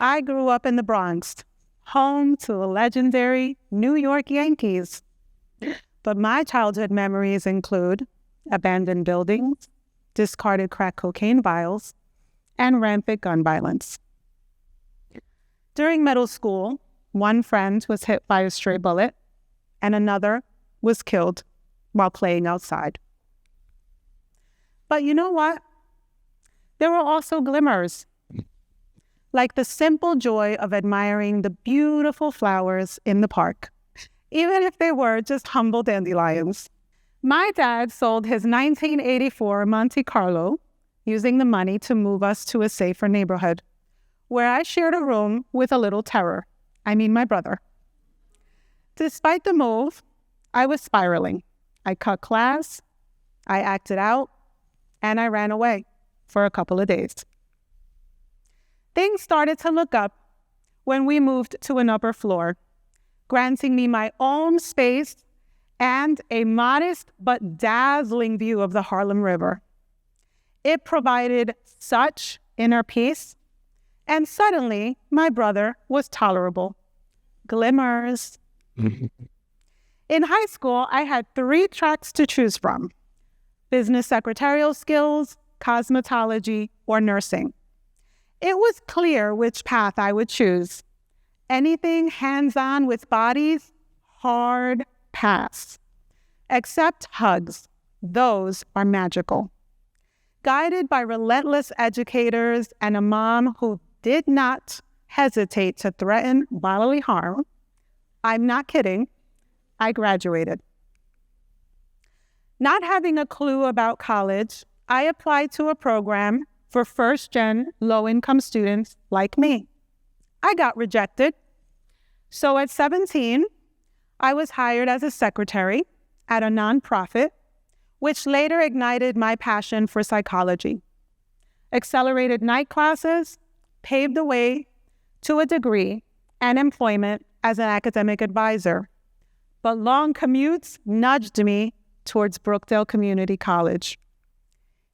I grew up in the Bronx, home to the legendary New York Yankees. But my childhood memories include abandoned buildings, discarded crack cocaine vials, and rampant gun violence. During middle school, one friend was hit by a stray bullet, and another was killed while playing outside. But you know what? There were also glimmers, like the simple joy of admiring the beautiful flowers in the park, even if they were just humble dandelions. My dad sold his 1984 Monte Carlo using the money to move us to a safer neighborhood, where I shared a room with a little terror. My brother. Despite the move, I was spiraling. I cut class, I acted out, and I ran away for a couple of days. Things started to look up when we moved to an upper floor, granting me my own space and a modest but dazzling view of the Harlem River. It provided such inner peace, and suddenly my brother was tolerable. Glimmers. In high school, I had 3 tracks to choose from: business secretarial skills, cosmetology, or nursing. It was clear which path I would choose. Anything hands-on with bodies, hard pass. Except hugs. Those are magical. Guided by relentless educators and a mom who did not hesitate to threaten bodily harm, I'm not kidding, I graduated. Not having a clue about college, I applied to a program for first-gen low-income students like me. I got rejected. So at 17, I was hired as a secretary at a nonprofit, which later ignited my passion for psychology. Accelerated night classes paved the way to a degree and employment as an academic advisor. But long commutes nudged me towards Brookdale Community College.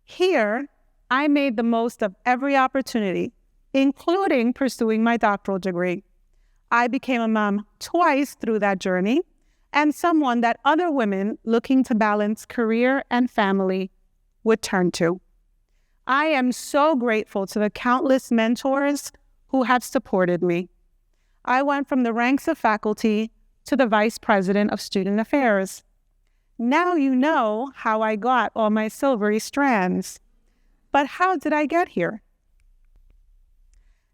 Here, I made the most of every opportunity, including pursuing my doctoral degree. I became a mom twice through that journey, and someone that other women looking to balance career and family would turn to. I am so grateful to the countless mentors who have supported me. I went from the ranks of faculty to the vice president of student affairs. Now you know how I got all my silvery strands. But how did I get here?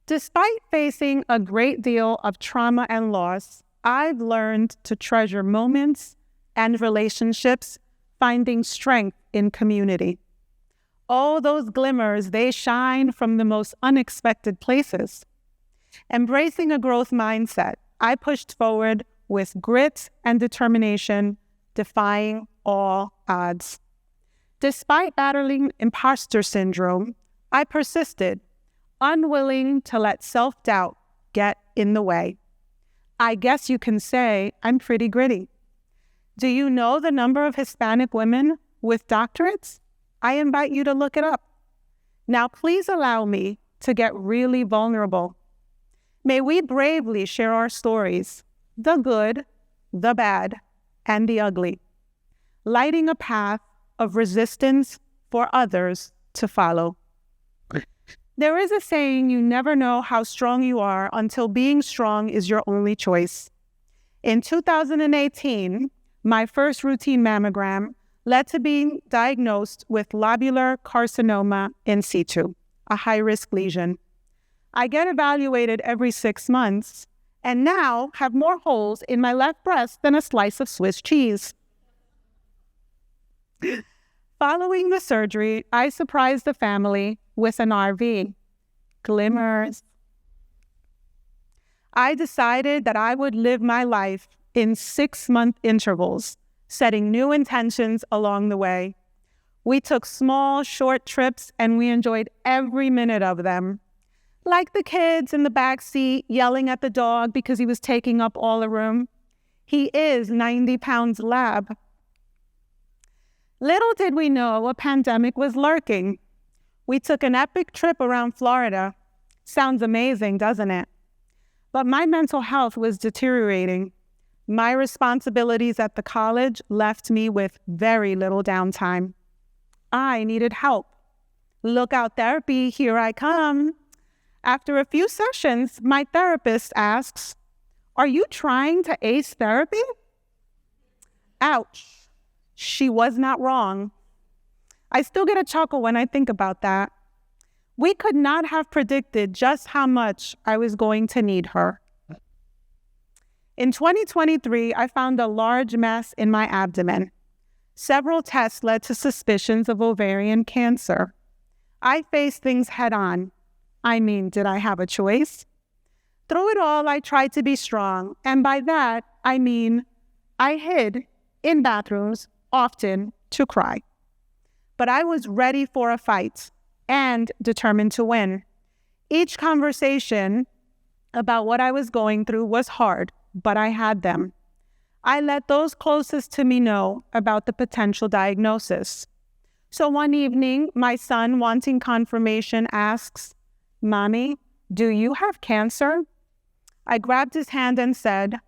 Despite facing a great deal of trauma and loss, I've learned to treasure moments and relationships, finding strength in community. Oh, those glimmers, they shine from the most unexpected places. Embracing a growth mindset, I pushed forward with grit and determination, defying all odds. Despite battling imposter syndrome, I persisted, unwilling to let self-doubt get in the way. I guess you can say I'm pretty gritty. Do you know the number of Hispanic women with doctorates? I invite you to look it up. Now, please allow me to get really vulnerable. May we bravely share our stories, the good, the bad, and the ugly, lighting a path of resistance for others to follow. There is a saying, you never know how strong you are until being strong is your only choice. In 2018, my first routine mammogram led to being diagnosed with lobular carcinoma in situ, a high-risk lesion. I get evaluated every 6 months and now have more holes in my left breast than a slice of Swiss cheese. Following the surgery, I surprised the family with an RV. Glimmers. I decided that I would live my life in 6-month intervals, setting new intentions along the way. We took small, short trips, and we enjoyed every minute of them. Like the kids in the back seat yelling at the dog because he was taking up all the room. He is 90 pounds lab. Little did we know a pandemic was lurking. We took an epic trip around Florida, Sounds amazing, doesn't it? But my mental health was deteriorating. My responsibilities at the college left me with very little downtime. I needed help. Look out, therapy, here I come. After a few sessions, my therapist asks, "Are you trying to ace therapy?" Ouch. She was not wrong. I still get a chuckle when I think about that. We could not have predicted just how much I was going to need her. In 2023, I found a large mass in my abdomen. Several tests led to suspicions of ovarian cancer. I faced things head on. I mean, did I have a choice? Through it all, I tried to be strong, and by that, I mean I hid in bathrooms often to cry. But I was ready for a fight and determined to win. Each conversation about what I was going through was hard, but I had them. I let those closest to me know about the potential diagnosis. So one evening, my son, wanting confirmation, asks, "Mommy, do you have cancer?" I grabbed his hand and said,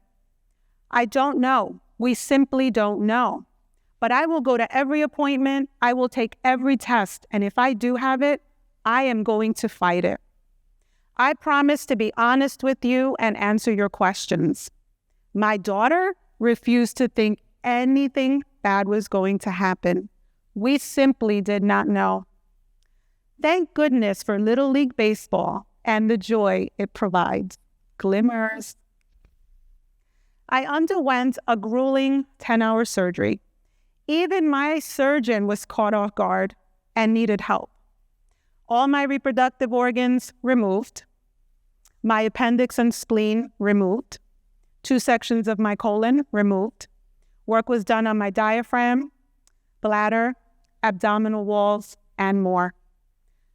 "I don't know. We simply don't know. But I will go to every appointment. I will take every test. And if I do have it, I am going to fight it. I promise to be honest with you and answer your questions." My daughter refused to think anything bad was going to happen. We simply did not know. Thank goodness for Little League Baseball and the joy it provides. Glimmers. I underwent a grueling 10-hour surgery. Even my surgeon was caught off guard and needed help. All my reproductive organs removed. My appendix and spleen removed. 2 sections of my colon removed. Work was done on my diaphragm, bladder, abdominal walls, and more.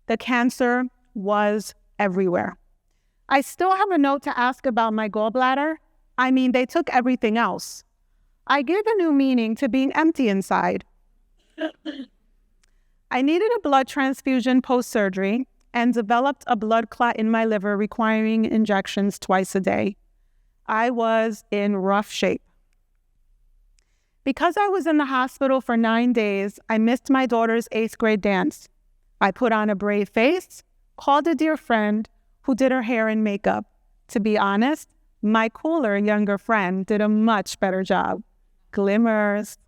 The cancer was everywhere. I still have a note to ask about my gallbladder. I mean, they took everything else. I gave a new meaning to being empty inside. I needed a blood transfusion post-surgery and developed a blood clot in my liver requiring injections twice a day. I was in rough shape. Because I was in the hospital for 9 days, I missed my daughter's 8th grade dance. I put on a brave face, called a dear friend who did her hair and makeup. To be honest, my cooler younger friend did a much better job. Glimmers.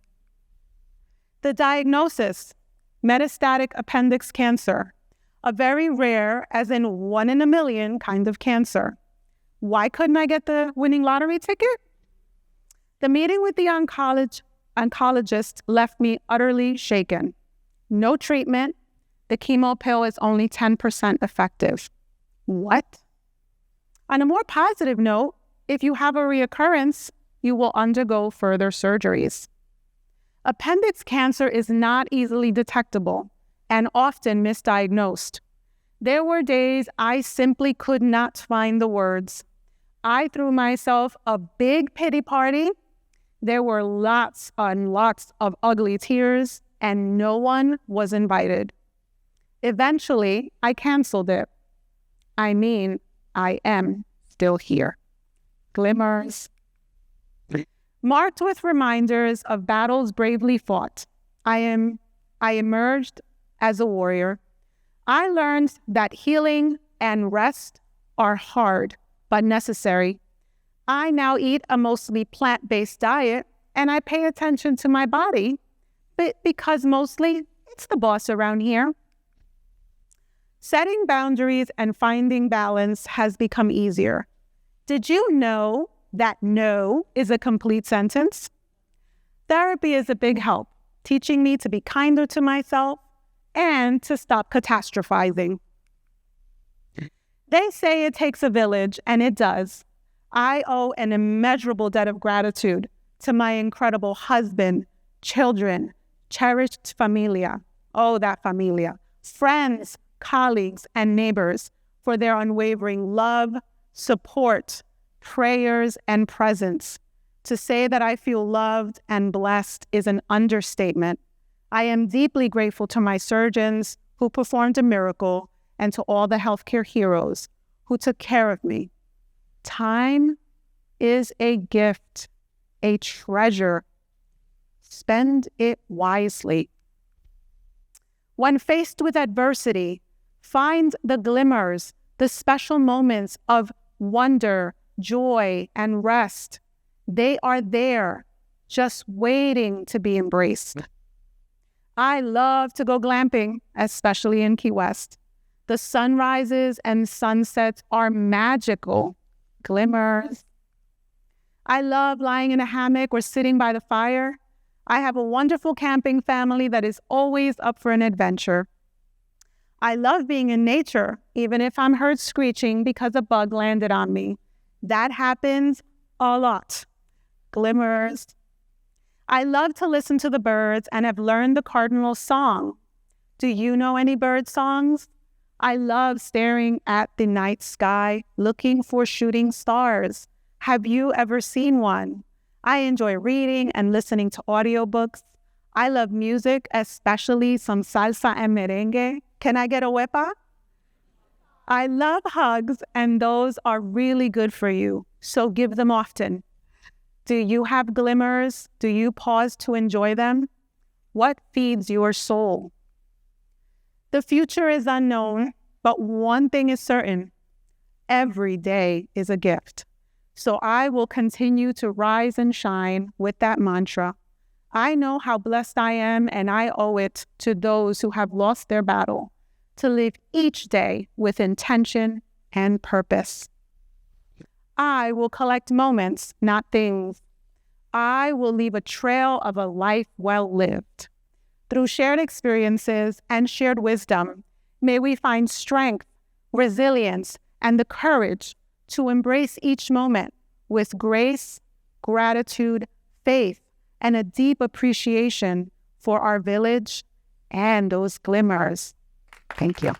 The diagnosis, metastatic appendix cancer, a very rare, as in 1 in a million kind of cancer. Why couldn't I get the winning lottery ticket? The meeting with the oncologist left me utterly shaken. No treatment. The chemo pill is only 10% effective. What? On a more positive note, if you have a reoccurrence, you will undergo further surgeries. Appendix cancer is not easily detectable and often misdiagnosed. There were days I simply could not find the words. I threw myself a big pity party. There were lots and lots of ugly tears, and no one was invited. Eventually, I canceled it. I mean, I am still here. Glimmers. Marked with reminders of battles bravely fought, I emerged as a warrior. I learned that healing and rest are hard but necessary. I now eat a mostly plant-based diet, and I pay attention to my body, but because mostly it's the boss around here. Setting boundaries and finding balance has become easier. Did you know that no is a complete sentence? Therapy is a big help, teaching me to be kinder to myself and to stop catastrophizing. They say it takes a village, and it does. I owe an immeasurable debt of gratitude to my incredible husband, children, cherished familia, oh, that familia, friends, colleagues, and neighbors for their unwavering love, support, prayers, and presence. To say that I feel loved and blessed is an understatement. I am deeply grateful to my surgeons who performed a miracle and to all the healthcare heroes who took care of me. Time is a gift, a treasure. Spend it wisely. When faced with adversity, find the glimmers, the special moments of wonder, joy, and rest. They are there, just waiting to be embraced. I love to go glamping, especially in Key West. The sunrises and sunsets are magical. Glimmers. I love lying in a hammock or sitting by the fire. I have a wonderful camping family that is always up for an adventure. I love being in nature, even if I'm heard screeching because a bug landed on me. That happens a lot. Glimmers. I love to listen to the birds and have learned the cardinal song. Do you know any bird songs? I love staring at the night sky, looking for shooting stars. Have you ever seen one? I enjoy reading and listening to audiobooks. I love music, especially some salsa and merengue. Can I get a huepa? I love hugs, and those are really good for you, so give them often. Do you have glimmers? Do you pause to enjoy them? What feeds your soul? The future is unknown, but one thing is certain. Every day is a gift. So I will continue to rise and shine with that mantra. I know how blessed I am, and I owe it to those who have lost their battle to live each day with intention and purpose. I will collect moments, not things. I will leave a trail of a life well lived. Through shared experiences and shared wisdom, may we find strength, resilience, and the courage to embrace each moment with grace, gratitude, faith, and a deep appreciation for our village and those glimmers. Thank you.